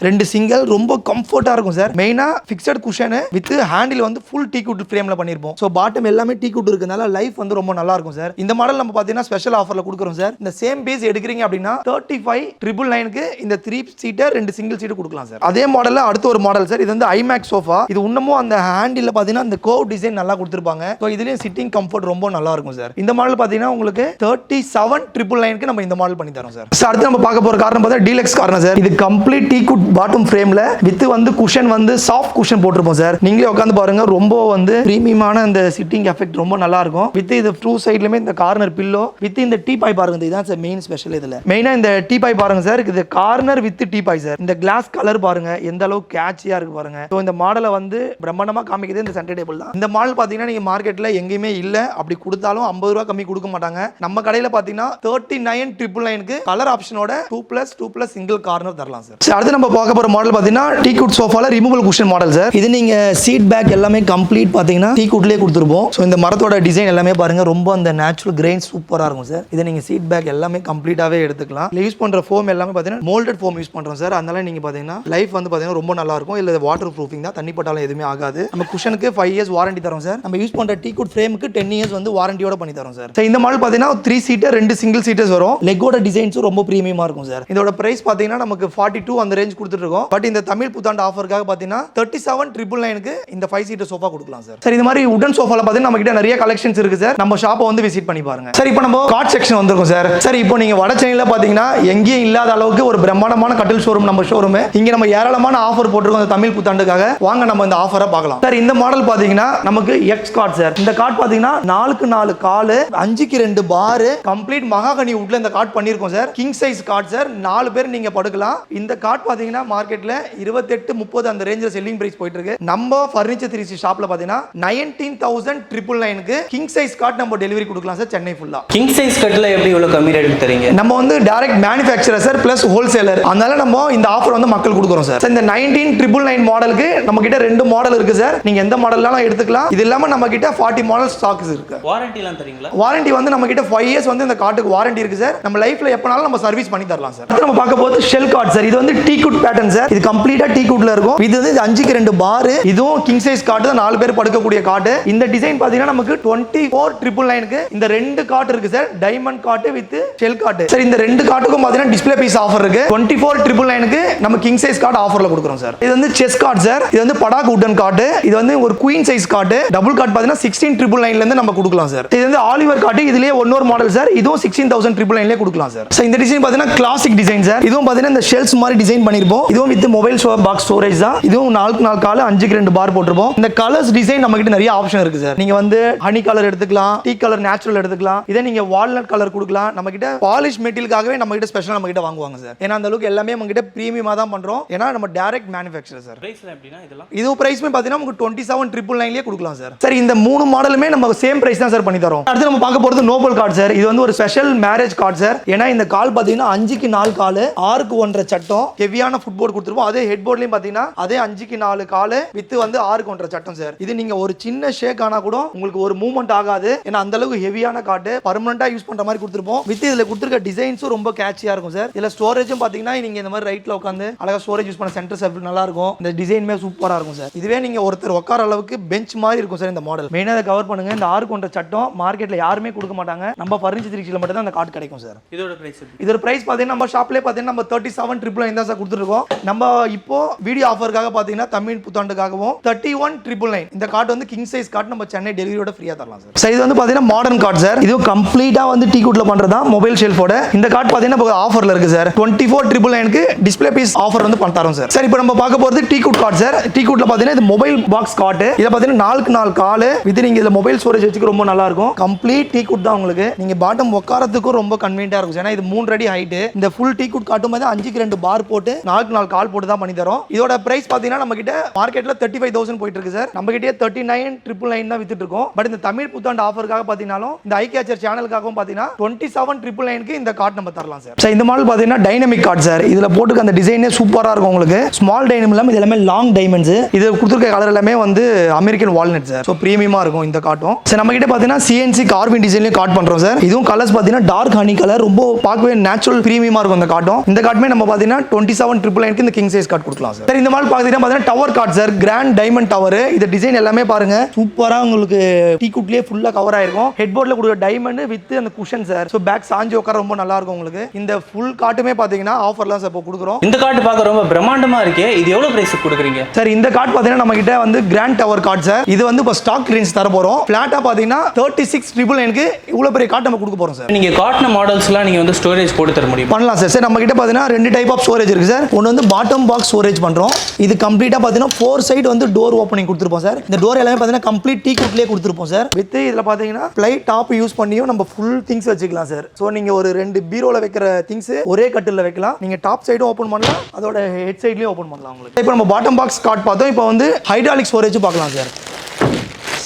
Speaker 1: 2 சிங்கிள் ரொம்ப கம்ஃபர்ட்டா இருக்கும் சார். மெயினா ஃபிக்ஸட் குஷன் வித் ஹேண்டில் வந்து ஃபுல் டீக்வுட் ஃப்ரேம்ல பண்ணிருப்போம். சோ பாட்டம் எல்லாமே டீக்வுட் இருக்கனால லைஃப் வந்து ரொம்ப நல்லா இருக்கும் சார். இந்த மாடல் நம்ம பாத்தீங்கன்னா ஸ்பெஷல் ஆஃபர்ல கொடுக்குறோம் சார். இந்த சேம் பீஸ் எடுக்கிறீங்க அப்படின்னா 35,999க்கு இந்த 3 சீட்டர் 2 சிங்கிள் சீட் கொடுக்கலாம் சார். அதே மாடல்ல அடுத்து ஒரு மாடல் சார். இது வந்து ஐமேக்ஸ் சோஃபா. இது இன்னமும் அந்த ஹேண்டில் பாத்தீங்கன்னா அந்த கர்வ் டிசைன் நல்லா கொடுத்திருப்பாங்க. சோ இதுலயும் சிட்டிங் கம்ஃபர்ட் ரொம்ப நல்லா இருக்கும் சார். இந்த மாடல் பாத்தீங்கன்னா உங்களுக்கு 37,999க்கு நம்ம இந்த மாடல் பண்ணி தரோம் சார். அடுத்து நம்ம பார்க்க போற காரணம் பார்த்தா டீலக்ஸ் கார்னர் சார். இது கம்ப்ளீட் டீக்வுட் பாட்டம் ஃப்ரேம்ல வித் வந்து குஷன் வந்து சாஃப்ட் குஷன் போட்டிருப்போம் சார். நீங்களே உட்காந்து பாருங்க, ரொம்ப வந்து பிரீமியமான இந்த சிட்டிங் எஃபெக்ட் ரொம்ப நல்லா இருக்கும். வித் இது டூ சைடுலயுமே இந்த கார்னர் பில்லோ வித் இந்த டீ பாய் பாருங்க. இதுதான் சார் மெயின் ஸ்பெஷல். இதுல மெயினா இந்த டீ பாய் பாருங்க சார். இது corner with tea bye sir. இந்த கிளாஸ் கலர் பாருங்க எந்த அளவுக்கு கேட்சியா இருக்கு பாருங்க. சோ இந்த மாடலை வந்து பிரம்மாண்டமா காமிக்கிறது இந்த சென்டர் டேபிள் தான். இந்த மாடல் பாத்தீங்கன்னா நீங்க மார்க்கெட்ல எங்கேயுமே இல்ல. அப்படி கொடுத்தாலும் 50 ரூபாய் கம்மி கொடுக்க மாட்டாங்க. நம்ம கடையில பாத்தீங்கன்னா 39,999க்கு கலர் ஆப்ஷனோட 2+ 2+ சிங்கிள் கார்னர் தரலாம் சார். சரி, அடுத்து நம்ம பார்க்க போற மாடல் பாத்தீங்கன்னா டீக்வுட் சோஃபால ரிமூவல் குஷன் மாடல் சார். இது நீங்க சீட் பேக் எல்லாமே கம்ப்ளீட் பாத்தீங்கன்னா டீக்வுட்லயே கொடுத்துருப்போம். ஸோ இந்த மரத்தோட டிசைன் எல்லாமே பாருங்க ரொம்ப அந்த நேச்சுரல் கிரெயின் சூப்பரா இருக்கும் சார். இதை நீங்க சீட் பேக் எல்லாமே கம்ப்ளீட்டாவே எடுத்துக்கலாம். யூஸ் பண்ற ஃபோம் எல்லாமே பாத்தீங்கன்னா மோல்டட் ஃபோம் யூஸ் பண்றோம் சார். அதனால நீங்க பாத்தீங்கன்னா லைஃப் வந்து பாத்தீங்கன்னா ரொம்ப நல்லா இருக்கும். இல்ல வாட்டர் ப்ரூஃபிங் தான், தண்ணி பட்டாலும் எதுவுமே ஆகாது. நம்ம குஷனுக்கு 5 இயர்ஸ் வாரண்டி தரோம் சார். நம்ம யூஸ் பண்ற டீக்வுட் ஃப்ரேமுக்கு 10 இயர்ஸ் வந்து வாரண்டியோட பண்ணி தரோம் சார். இந்த மாடல் பாத்தீங்கன்னா 3 சீட்டர் 2 சிங்கிள் சீட்டர்ஸ் வரும். லெக்கோட டிசைன்ஸும் ரொம்ப பிரீமியமா இருக்கும் சார். இதோட பிரைஸ் பாத்தீங்கன்னா நமக்கு 42 அந்த ரேஞ்ச் கொடுத்துட்டு இருக்கோம். பட் இந்த தமிழ் புத்தாண்டு ஆஃபருக்காக பாத்தீங்கன்னா 37,999க்கு இந்த 5 சீட்டர் சோஃபா கொடுக்கலாம் சார். சார், இந்த மாதிரி உடன் சோஃபால பாத்தீங்கன்னா நம்ம கிட்ட நிறைய கலெக்ஷன்ஸ் இருக்கு சார். நம்ம ஷாப்பை வந்து விசிட் பண்ணி பாருங்க சார். இப்போ நம்ம காட் செக்ஷன் வந்திருக்கும் சார். சார், இப்போ நீங்க வட சென்னையில பாத்தீங்கன்னா எங்கேயும் இல்லாத அளவுக்கு ஒரு பிரம்மாண்டமான கட்டில் ஷோரூம் நம்ம ஷோரூம். இங்க நம்ம ஏராளமான ஆஃபர் போட்டிருக்கோம் இந்த தமிழ் புத்தாண்டுக்காக. வாங்க நம்ம இந்த ஆஃபரை பார்க்கலாம் சார். இந்த மாடல் பாத்தீங்கன்னா நமக்கு எக்ஸ் கார்ட் சார். இந்த கார்ட் பாத்தீங்கன்னா 4x4 கால் 5x2 பார் கம்ப்ளீட் மகாகனி வுட்ல இந்த கார்ட் பண்ணிருக்கோம் sir. King size card sir. 4 பேர் நீங்க படுக்கலாம். இந்த கார்ட் பாத்தீங்கன்னா மார்க்கெட்ல 28-30 அந்த ரேஞ்சில செல்லிங் பிரைஸ் போயிட்டு இருக்கு. நம்ம ஃபர்னிச்சர் 360 ஷாப்ல பாத்தீங்கன்னா 19,999க்கு கிங் சைஸ் கார்ட் நம்ம டெலிவரி கொடுக்கலாம் சார் சென்னை ஃபுல்லா.
Speaker 2: கிங் சைஸ் கட்டில் எப்படி இவ்வளோ கம்மி ரேட்டுக்கு தரீங்க?
Speaker 1: நம்ம வந்து direct manufacturer sir plus wholesaler. அதனால நம்ம இந்த ஆஃபர் வந்து மக்கள் கொடுக்குறோம் சார். இந்த 19,999 மாடலுக்கு நம்ம கிட்ட 2 மாடல் இருக்கு சார். நீங்க எந்த மாடல்னாலும் எடுத்துக்கலாம். இது இல்லாம நம்ம கிட்ட 40 மாடல் ஸ்டாக்ஸ் இருக்கு.
Speaker 2: வாரண்டிலாம் தரீங்களா?
Speaker 1: வாரண்டி வந்து நம்ம கிட்ட 5 இயர்ஸ் வந்து இந்த கார்டுக்கு வாரண்டி இருக்கு சார். நம்ம லைஃப்ல எப்பனாலும் நம்ம சர்வீஸ் பண்ணி தரலாம் சார். நம்ம பார்க்க போறது ஷெல் கார்ட் சார். இது வந்து டீக்வுட் பேட்டர்ன் சார். இது கம்ப்ளீட்டா டீக்வுட்ல இருக்கும். இது வந்து 5x2 பார். இதுவும் கிங் சைஸ் கார்டு தான், 4 பேர் படுக்கக்கூடிய கார்டு. இந்த டிசைன் பாத்தீங்கன்னா நமக்கு 24,999க்கு இந்த 2 கார்டு இருக்கு sir. Diamond card with shell card sir. இந்த 2 கார்டுக்கும் பாத்தீங்கன்னா டிஸ்ப்ளே பீஸ் ஆஃபர் இருக்கு. 24,999க்கு நம்ம கிங் சைஸ் கார்டு ஆஃபர்ல கொடுக்குறோம் சார். இது வந்து செஸ் கார்டு சார். இது வந்து படாக் உட்டன் கார்டு. இது வந்து ஒரு queen size card. Double card பாத்தீங்கன்னா 16,999ல இருந்து நம்ம கொடுக்கலாம் சார். இது வந்து ஆலிவர் கார்டு. இதுலயே இன்னொரு மாடல் சார். இதுவும் 16,999ல கொடுக்கலாம் சார். இந்த டிசைன் பாத்தீங்கன்னா கிளாசிக் டிசைன் சார். இதுவும் பாத்தீங்கன்னா இந்த ஷெல்ஸ் மாதிரி டிசைன் பண்ணிருப்போம். இதுவும் வித் மொபைல் பாக்ஸ் ஸ்டோரேஜ் தான். இதுவும் 4x4 கால் 5x2 பார் போட்டுருப்போம். இந்த கலர்ஸ் டிசைன் நம்ம கிட்ட நிறைய ஆப்ஷன் இருக்கு சார். நீங்க வந்து ஹனி கலர் எடுத்துக்கலாம், டீ கலர் நேச்சுரல் எடுத்துக்கலாம். இதே நீங்க வால்நட் கலர் கொடுக்கலாம். நம்ம கிட்ட பாலிஷ் மெட்டீரியலுக்காகவே நம்ம கிட்ட ஸ்பெஷலா நம்ம கிட்ட வாங்குவாங்க சார். ஏன்னா அந்த அளவுக்கு எல்லாமே நம்ம கிட்ட பிரீமியமா தான் பண்றோம். ஏன்னா நம்ம டைரக்ட் மேனுஃபேக்சரர் சார்.
Speaker 2: பிரைஸ்ல எப்படினா இதெல்லாம்
Speaker 1: இது பிரைஸ்மே பாத்தீங்கன்னா நமக்கு 27,999லயே கொடுக்கலாம் சார். சார், இந்த 3 மாடலுமே நம்ம சேம் பிரைஸ் தான் சார் பண்ணி தரோம். அடுத்து நம்ம பார்க்க போறது நோபல் கார்டு சார். இது வந்து ஒரு ஸ்பெஷல் மேரேஜ் கார்டு சார். ஏன்னா இந்த கால் பாத்தீங்கன்னா 5x4 கால் 6x1 சட்டம் ஹெவியான ஃபுட்போர்ட் கொடுத்துருப்போம். அதே ஹெட் போர்ட்லயும் பாத்தீங்கன்னா அதே 5x4 கால் வித் வந்து 6x1 சட்டம் சார். இது நீங்க ஒரு சின்ன ஷேக் ஆனா கூட உங்களுக்கு ஒரு மூவ்மெண்ட் ஆகாது. ஏன்னா அந்த அளவுக்கு ஹெவியான கார்டு பர்மனண்டா யூஸ் பண்ற மாதிரி கொடுத்துருப்போம். வித் இதுல கொடுத்துருக்க டிசைன்ஸும் ரொம்ப கேட்சியா இருக்கும் சார். இதுல ஸ்டோரேஜும் பாத்தீங்கன்னா நீங்க இந்த மாதிரி ரைட்ல உட்காந்து அழகா ஸ்டோரேஜ் யூஸ் பண்ண சென்டர் செல்ஃப் நல்லா இருக்கும். இந்த டிசைனுமே சூப்பரா இருக்கும் சார். இதுவே நீங்க ஒருத்தர் உட்கார அளவுக்கு பெஞ்ச் மாதிரி இருக்கும் சார் இந்த மாடல். மெயினா அதை கவர் பண்ணுங்க. இந்த 6x1 சட்டம் மார்க்கெட்ல யாருமே கொடுக்க மாட்டாங்க. நம்ம ஃபர்னிச்சர் 360ல மட்டும் தான் அந்த கார்டு கிடைக்கும் சார்.
Speaker 2: இதோட பிரைஸ்
Speaker 1: இதோட பிரைஸ் பாத்தீங்கன்னா நம்ம ஷாப்லயே பாத்தீங்கன்னா நம்ம 37,999 தான் சார் கொடுத்துருக்கோம். நம்ம இப்போ வீடியோ ஆஃபருக்காக பாத்தீங்கன்னா தமிழ் புத்தாண்டுக்காகவும் 31,999 இந்த கார்டு வந்து கிங் சைஸ் கார்டு நம்ம சென்னை டெலிவரியோட ஃப்ரீயா தரலாம் சார். சார், இது வந்து பாத்தீங்கன்னா மாடர்ன் கார்டு சார். இது கம்ப்ளீட்டா வந்து டீக்வுட்ல பண்றதா மொபைல் ஷெல்ஃபோட. இந்த கார்டு பாத்தீங்கன்னா ஆஃபர்ல இருக்கு சார். 24,999க்கு டிஸ்ப்ளே பீஸ் ஆஃபர் வந்து பண்ண தரோம் சார். சார், இப்போ நம்ம பார்க்க போறது டீக்வுட் கார்டு சார். டீக்வுட்ல பாத்தீங்கன்னா இது மொபைல் பாக்ஸ் கார்டு. இத பாத்தீங்கன்னா 4x4 கால் வித் நீங்க இதுல மொபைல் ஸ்டோரேஜ் வச்சுக்க ரொம்ப நல்லா இருக்கும். கம்ப்ளீட் டீக்வுட் தான் உங்களுக்கு. நீங்க பாட்டம் உட்காரத்துக்கும் ரொம்ப கன்வீனியன்ட்டா இருக்கும். ஏன்னா இது 3 அடி ஹைட். இந்த ஃபுல் டீக்வுட் காட்டும் போது 5x2 பார் போட்டு 4x4 கால் போட்டு தான் பண்ணி தரோம். இதோட பிரைஸ் பாத்தீங்கன்னா நம்ம கிட்ட மார்க்கெட்ல 35,000 போயிட்டு இருக்கு சார். நம்ம கிட்டே 39,999 தான் வித்துட்டு இருக்கோம். பட் இந்த தமிழ் புத்தாண்டு ஆஃபருக்காக பாத்தீங்கன்னா இந்த ஐகேச்சர் சேனலுக்காகவும் பாத்தீங்கன்னா 27,999க்கு இந்த கார்டு நம்ம தரலாம் சார். சார், இந்த மாடல் பாத்தீங்கன்னா டைனமிக் கார்டு சார். இதுல போட்டுக்க அந்த டிசைனே சூப்பரா இருக்கும் உங்களுக்கு. ஸ்மால் டைனமிக் இல்லாம இது எல்லாமே லாங் டைமண்ட்ஸ். இது கொடுத்துருக்க கலர் எல்லாமே வந்து அமெரிக்கன் வால்நட் சார். ஸோ பிரீமியமா இருக்கும் இந்த காட்டும். சார், நம்ம கிட்ட பாத்தீங்கன்னா சிஎன்சி கார்வின் டிசைன்லயும் கார்ட் பண்றோம் சார். இதுவும் கலர்ஸ் பாத்தீங்கன்னா டார்க் ஹனி கலர் ரொம்ப பார்க்கவே நேச்சுரல் பிரீமியமா இருக்கும் இந்த காட்டும். இந்த கார்டுமே நம்ம பாத்தீங்கன்னா 27,999க்கு இந்த கிங் சைஸ் கார்டு கொடுக்கலாம் சார். இந்த மாடல் பாத்தீங்கன்னா டவர் கார்டு சார். Grand diamond tower. இந்த டிசைன் எல்லாமே பாருங்க சூப்பரா உங்களுக்கு டீக்வுட்லயே ஃபுல்லா கவர் ஆயிருக்கும். ஹெட் போர்ட்ல கொடுக்குற டைமண்ட் வித் அந்த குஷன் சார். ஸோ பேக் சாஞ்சி உட்கார ரொம்ப நல்லா இருக்கும் உங்களுக்கு. இந்த ஃபுல் கார்டுமே பாத்தீங்கன்னா ஆஃபர்லாம் சார் இப்போ கொடுக்குறோம்.
Speaker 2: இந்த கார்டு பார்க்க ரொம்ப பிரம்மாண்டமா இருக்கு. இது எவ்வளவு பிரைஸ் கொடுக்குறீங்க
Speaker 1: சார்? இந்த கார்டு பாத்தீங்கன்னா நம்ம கிட்ட வந்து கிராண்ட் டவர் கார்டு சார். இது வந்து இப்போ ஸ்டாக் ரேஞ்ச் தர போறோம். பிளாட்டா பாத்தீங்கன்னா 36,999க்கு இவ்வளவு பெரிய கார்டு நம்ம கொடுக்க போறோம் சார்.
Speaker 2: நீங்க காட்டின மாடல்ஸ்லாம் நீங்க வந்து ஸ்டோரேஜ் போட்டு தர முடியும்?
Speaker 1: பண்ணலாம் சார். சார், நம்ம கிட்ட பாத்தீங்கன்னா 2 டைப் ஆஃப் ஸ்டோரேஜ் இருக்கு சார். ஒன்னு வந்து பாட்டம் பாக்ஸ் ஸ்டோரேஜ் பண்றோம். இது கம்ப்ளீட்டா பாத்தீங்கன்னா 4 சைடு வந்து டோர் ஓப்பனிங் கொடுத்துருப்போம் சார். இந்த டோர் எல்லாமே பாத்தீங்கன்னா கம்ப்ளீட் டீக்வுட்லயே கொடுத்துருப்போம் சார். வித் இதுல பாத்தீங்கன்னா ப்ளை டாப் யூஸ் பண்ணியும் நம்ம ஃபுல் திங்ஸ் வச்சுக்கலாம் சார். ஸோ நீங்க ஒரு 2 பீரோல வைக்கிற திங்ஸ் ஒரே கட்டில வைக்கலாம். நீங்க டாப் சைடும் ஓப்பன் பண்ணலாம், அதோட ஹெட் சைட்லயும் ஓப்பன் பண்ணலாம் உங்களுக்கு. இப்போ நம்ம பாட்டம் பாக்ஸ் கார்டு பார்த்தோம். இப்போ வந்து ஹைட்ராலிக் ஸ்டோரேஜ் பார்க்கலாம் சார்.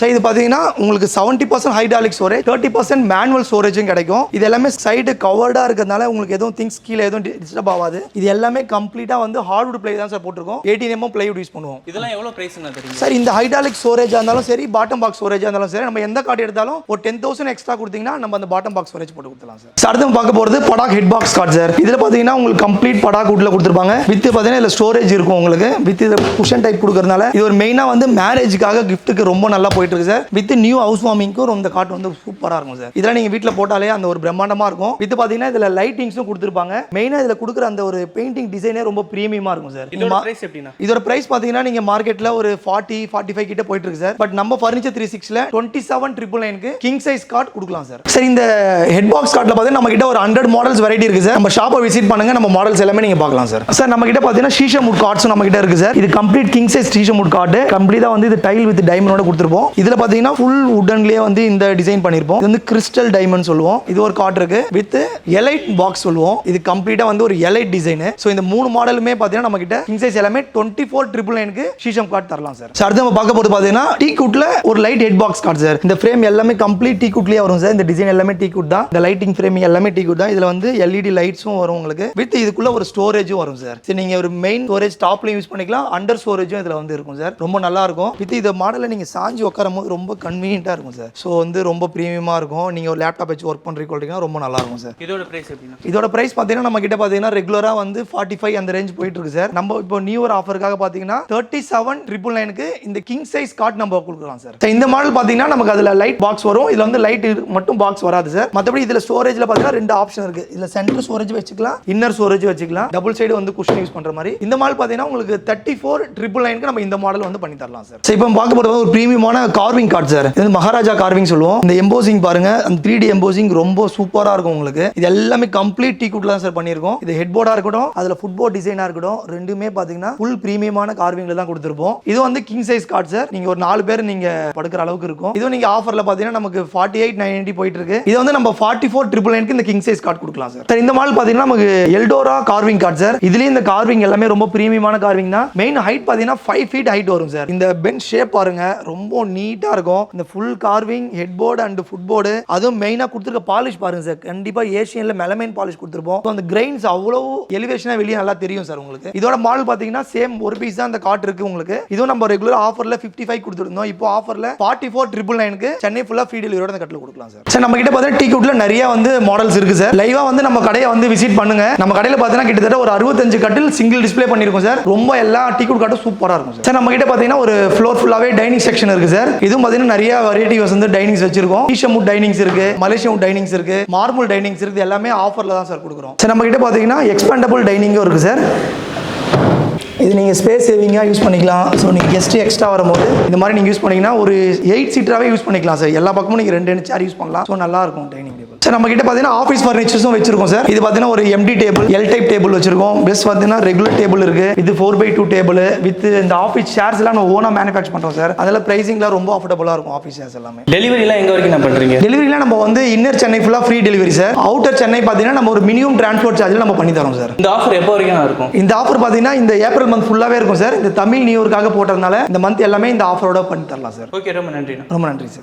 Speaker 1: சார் இது பார்த்தீங்கன்னா உங்களுக்கு 70% ஹைட்ராலிக் ஸ்டோரேஜ், 30% மேனுவல் ஸ்டோரேஜும் கிடைக்கும். இது எல்லாமே சைடு கவர்டாக இருக்கிறதுனால உங்களுக்கு எதுவும் திங்ஸ் கீழே எதுவும் டிஸ்டர்ப் ஆகாது. இது எல்லாமே கம்ப்ளீட்டாக வந்து ஹார்ட்வுட் பிளே தான் சார் போட்டிருக்கோம். 18mm பிளைவுட் யூஸ் பண்ணுவோம்.
Speaker 2: இதெல்லாம் எவ்வளோ பிரைஸ்ங்க தெரியும்
Speaker 1: சார்? இந்த ஹைட்ராலிக் ஸ்டோரேஜாக இருந்தாலும் சரி, பாட்டம் பாக்ஸ் ஸ்டோரேஜாக இருந்தாலும் சரி, நம்ம எந்த கார்டு எடுத்தாலும் ஒரு 10,000 எக்ஸ்ட்ரா கொடுத்தீங்கன்னா நம்ம அந்த பாட்டம் பாக்ஸ் ஸ்டோரேஜ் போட்டு கொடுத்துலாம் சார். சார் அடுத்து பார்க்க போகிறது படாக் ஹெட் பாக்ஸ் கார்டு சார். இதில் பார்த்தீங்கன்னா உங்களுக்கு கம்ப்ளீட் படாக் உட்ல கொடுத்துருப்பாங்க. வித் பார்த்தீங்கன்னா இதில் ஸ்டோரேஜ் இருக்கும் உங்களுக்கு. வித் இதில் குஷன் டைப் கொடுக்கறதுனால இது ஒரு மெயினாக வந்து மேரேஜுக்காக கிஃப்ட்டுக்கு ரொம்ப நல்லா போயிட்டு இருக்கு சார். வித் நியூ ஹவுஸ் வார்மிங்க்கும் இந்த கார்டு வந்து சூப்பராக இருக்கும் சார். இதெல்லாம் நீங்கள் வீட்டில் போட்டாலே அந்த ஒரு பிரம்மாண்டமாக இருக்கும். வித் பார்த்தீங்கன்னா இதில் லைட்டிங்ஸும் கொடுத்துருப்பாங்க. மெயினாக இதில் கொடுக்குற அந்த ஒரு பெயிண்டிங் டிசைனே ரொம்ப ப்ரீமியமாக இருக்கும் சார். இதோட பிரைஸ் பார்த்தீங்கன்னா நீங்கள் மார்க்கெட்டில் ஒரு 40-45 கிட்ட போயிட்டு இருக்கு சார். பட் நம்ம ஃபர்னிச்சர் 360ல 27,999க்கு கிங் சைஸ் கார்டு கொடுக்கலாம் சார். சார் இந்த ஹெட் பாக்ஸ் கார்டில் பார்த்தீங்கன்னா நம்ம கிட்ட ஒரு 100 மாடல்ஸ் வெரைட்டி இருக்கு சார். நம்ம ஷாப்பை விசிட் பண்ணுங்க, நம்ம மாடல்ஸ் எல்லாமே நீங்க பார்க்கலாம் சார். சார் நம்ம கிட்ட பார்த்தீங்கன்னா ஷீஷம் வுட் கார்ட்ஸும் நம்ம கிட்ட இருக்கு சார். இது complete king size sheesham wood கார்டு. கம்ப்ளீட்டா வந்து இது டைல் வித் டைமண்டோட கொடுத்துருப்போம். இதுல பார்த்தீங்கன்னா ஃபுல் வுட்டன்லயே வந்து இந்த டிசைன் பண்ணிருப்போம். இது வந்து கிறிஸ்டல் டைமண்ட் சொல்லுவோம். இது ஒரு கார்டு இருக்கு வித் எலைட் பாக்ஸ் சொல்லுவோம். இது கம்ப்ளீட்டா வந்து ஒரு எலைட் டிசைன். ஸோ இந்த 3 மாடலுமே பார்த்தீங்கன்னா நம்ம கிட்ட கிங் சைஸ் எல்லாமே 24,999க்கு ஷீஷம் கார்டு தரலாம் சார். அடுத்து நம்ம பார்க்க போறது பார்த்தீங்கன்னா டீ குட்ல ஒரு light head box card sir. இந்த ஃப்ரேம் எல்லாமே கம்ப்ளீட் டீ குட்லயே வரும் சார். இந்த டிசைன் எல்லாமே டீ குட் தான். இந்த லைட்டிங் ஃப்ரேமிங் எல்லாமே டீ குட் தான். இதுல வந்து எல்இடி லைட்ஸும் வரும் உங்களுக்கு. வித் இதுக்குள்ள ஒரு ஸ்டோரேஜும் வரும் சார். சரி நீங்க ஒரு மெயின் ஸ்டோரேஜ் டாப்லயும் யூஸ் பண்ணிக்கலாம், அண்டர் ஸ்டோரேஜும் இதுல வந்து இருக்கும் சார். ரொம்ப நல்லா இருக்கும். வித் இந்த மாடலை நீங்க சாஞ்சி உட்காரும் போது ரொம்ப கன்வீனியன்ட்டா இருக்கும் சார். ஸோ வந்து ரொம்ப ப்ரீமியமா இருக்கும். நீங்க ஒரு லேப்டாப் வச்சு ஒர்க் பண்றீங்கன்னா ரொம்ப நல்லா இருக்கும் சார்.
Speaker 2: இதோட பிரைஸ் எப்படின்னா?
Speaker 1: இதோட பிரைஸ் பார்த்தீங்கன்னா நம்ம கிட்ட பார்த்தீங்கன்னா ரெகுலரா வந்து 45 அந்த ரேஞ்ச் போயிட்டு இருக்கு சார். நம்ம இப்போ நியூ இயர் ஆஃபருக்காக பார்த்தீங்கன்னா 37,999க்கு இந்த கிங் சைஸ் கார்டு நம்ம கொடுக்கலாம் சார். இந்த மாடல் பார்த்தீங்கன்னா நமக்கு அதுல லைட் பாக்ஸ் வரும். இதுல வந்து லைட் மட்டும் பாக்ஸ் வராது சார். மற்றபடி இதுல ஸ்டோரேஜ்ல பார்த்தீங்கன்னா 2 ஆப்ஷன் இருக்கு. இதுல சென்டர் ஸ்டோரேஜ் வச்சுக்கலாம், இன்னர் ஸ்டோரேஜ் வச்சுக்கலாம். டபுள் சைடு வந்து குஷன் யூஸ் பண்ற மாதிரி. இந்த மாடல் பார்த்தீங்கன்னா உங்களுக்கு 34,999க்கு நம்ம இந்த மாடல் வந்து பண்ணி தரலாம் சார். இப்போ பார்க்க போறது ஒரு பிரீமியமான கார்விங் கார்டு சார். இது மகாராஜா கார்விங் சொல்லுவோம். இந்த எம்போசிங் பாருங்க, அந்த 3D எம்போசிங் ரொம்ப சூப்பரா இருக்கும் உங்களுக்கு. இது எல்லாமே கம்ப்ளீட் டீ குட்ல தான் சார் பண்ணியிருக்கோம். இது ஹெட் போர்டா இருக்கட்டும், அதுல ஃபுட்போர்ட் டிசைனா இருக்கட்டும், ரெண்டுமே பாத்தீங்கன்னா ஃபுல் பிரீமியமான கார்விங்ல தான் கொடுத்திருப்போம். இது வந்து கிங் சைஸ் கார்டு சார். நீங்க ஒரு 4 பேர் நீங்க படுக்கிற அளவுக்கு இருக்கும். இது நீங்க ஆஃபர்ல பாத்தீங்கன்னா நமக்கு 48,990 போயிட்டு இருக்கு. இது வந்து நம்ம 44,999க்கு இந்த கிங் சைஸ் கார்டு கொடுக்கலாம் சார். சார் இந்த மாடல் பாத்தீங்கன்னா நமக்கு எல்டோரா கார்விங் கார்டு சார். இதுலயும் இந்த கார்விங் எல்லாமே ரொம்ப பிரீமியமான கார்விங் தான். மெயின் ஹைட் பாத்தீங்கன்னா 5 feet ஹைட் வரும் சார். இந்த பெஞ்ச் ஷேப் பாருங்க, ரொம்ப நீட்டா இருக்கும். இந்த full carving head board and food board, அதுவும் மெயினா கொடுத்திருக்க பாலிஷ் பாருங்க சார். கண்டிப்பா ஏசியன்ல மெலமைன் பாலிஷ் கொடுத்திருப்போம். அந்த கிரெயின்ஸ் அவ்வளவு எலிவேஷனா வெளியே நல்லா தெரியும் சார் உங்களுக்கு. இதோட மாடல் பாத்தீங்கன்னா சேம் ஒரு பீஸ் தான் அந்த கார்டு இருக்கு உங்களுக்கு. இதுவும் நம்ம ரெகுலர் ஆஃபர்ல 55 கொடுத்துருந்தோம். இப்போ ஆஃபர்ல 44,999க்கு சென்னை ஃபுல்லா ஃப்ரீ டெலிவரியோட அந்த கட்டில் கொடுக்கலாம் சார். சார் நம்ம கிட்ட பார்த்தா டீ குட்ல நிறைய வந்து மாடல்ஸ் இருக்கு சார். லைவா வந்து நம்ம கடையை வந்து விசிட் பண்ணுங்க. நம்ம கடையில பார்த்தீங்கன்னா கிட்டத்தட்ட ஒரு 65 கட்டில் சிங்கிள் டிஸ்ப்ளே பண்ணிருக்கோம் சார். ரொம்ப எல்லா டீ குட் கார்டும் சூப்பரா இருக்கும் சார். சார் நம்ம கிட்ட பார்த்தீங்கன்னா ஒரு ஃப்ளோர் ஃபுல்லாவே டைனிங் செக்ஷன் இருக்கு சார். இதுவும் பார்த்தீங்கன்னா நிறைய வெரைட்டிஸ் வந்து டைனிங்ஸ் வச்சிருக்கோம். ஈஷம் வுட் டைனிங்ஸ் இருக்கு, மலேசியன் வுட் டைனிங்ஸ் இருக்கு, மார்பிள் டைனிங்ஸ் இருக்கு. எல்லாமே ஆஃபர்ல தான் சார் கொடுக்குறோம். சார் நம்ம கிட்ட பார்த்தீங்கன்னா எக்ஸ்பேண்டபிள் டைனிங்கும் இருக்கு சார். இது நீங்கள் ஸ்பேஸ் சேவிங்காக யூஸ் பண்ணிக்கலாம். ஸோ நீங்கள் கெஸ்ட்டு எக்ஸ்ட்ரா வரும்போது இந்த மாதிரி நீங்கள் யூஸ் பண்ணிங்கன்னா ஒரு 8 சீட்டராகவே யூஸ் பண்ணிக்கலாம் சார். எல்லா பக்கமும் நீங்கள் 2 சேர் யூஸ் பண்ணலாம். ஸோ நல்லா இருக்கும் டைனிங் டேபிள். சார் நம்ம கிட்ட பார்த்தீங்கன்னா ஆஃபீஸ் ஃபர்னிச்சர்ஸும் வச்சிருக்கோம் சார். இது பார்த்தீங்கன்னா ஒரு MD table, L type table வச்சிருக்கோம். பெஸ்ட் பார்த்தீங்கன்னா ரெகுலர் டேபிள் இருக்கு. இது 4x2 டேபிள் வித் இந்த ஆஃபீஸ் சேர்ஸ் எல்லாம் நம்ம ஓனா மேனுஃபேக்சர் பண்ணுறோம் சார். அதில் பிரைசிங்லாம் ரொம்ப அஃபோர்டபுளாக இருக்கும் ஆஃபீஸ் சேர்ஸ் எல்லாமே.
Speaker 2: டெலிவரிலாம் எங்க வரைக்கும் நான் பண்றீங்க?
Speaker 1: டெலிவரிலாம் நம்ம வந்து இன்னர் சென்னை ஃபுல்லாக free delivery sir. Outer Chennai பார்த்தீங்கன்னா நம்ம ஒரு மினிமம் டிரான்ஸ்போர்ட் சார்ஜில் நம்ம பண்ணி தரோம் சார்.
Speaker 2: இந்த ஆஃபர் எப்போ வரைக்கும் இருக்கும்?
Speaker 1: இந்த ஆஃபர் பார்த்தீங்கன்னா இந்த ஏப்ரல் மந்த் ஃபுல்லாகவே இருக்கும் சார். இந்த தமிழ் நியூ இயர்க்காக போட்டதுனால இந்த மந்த் எல்லாமே இந்த ஆஃபரோட பண்ணி தரலாம் சார்.
Speaker 2: ஓகே, ரொம்ப நன்றி.
Speaker 1: ரொம்ப நன்றி சார்.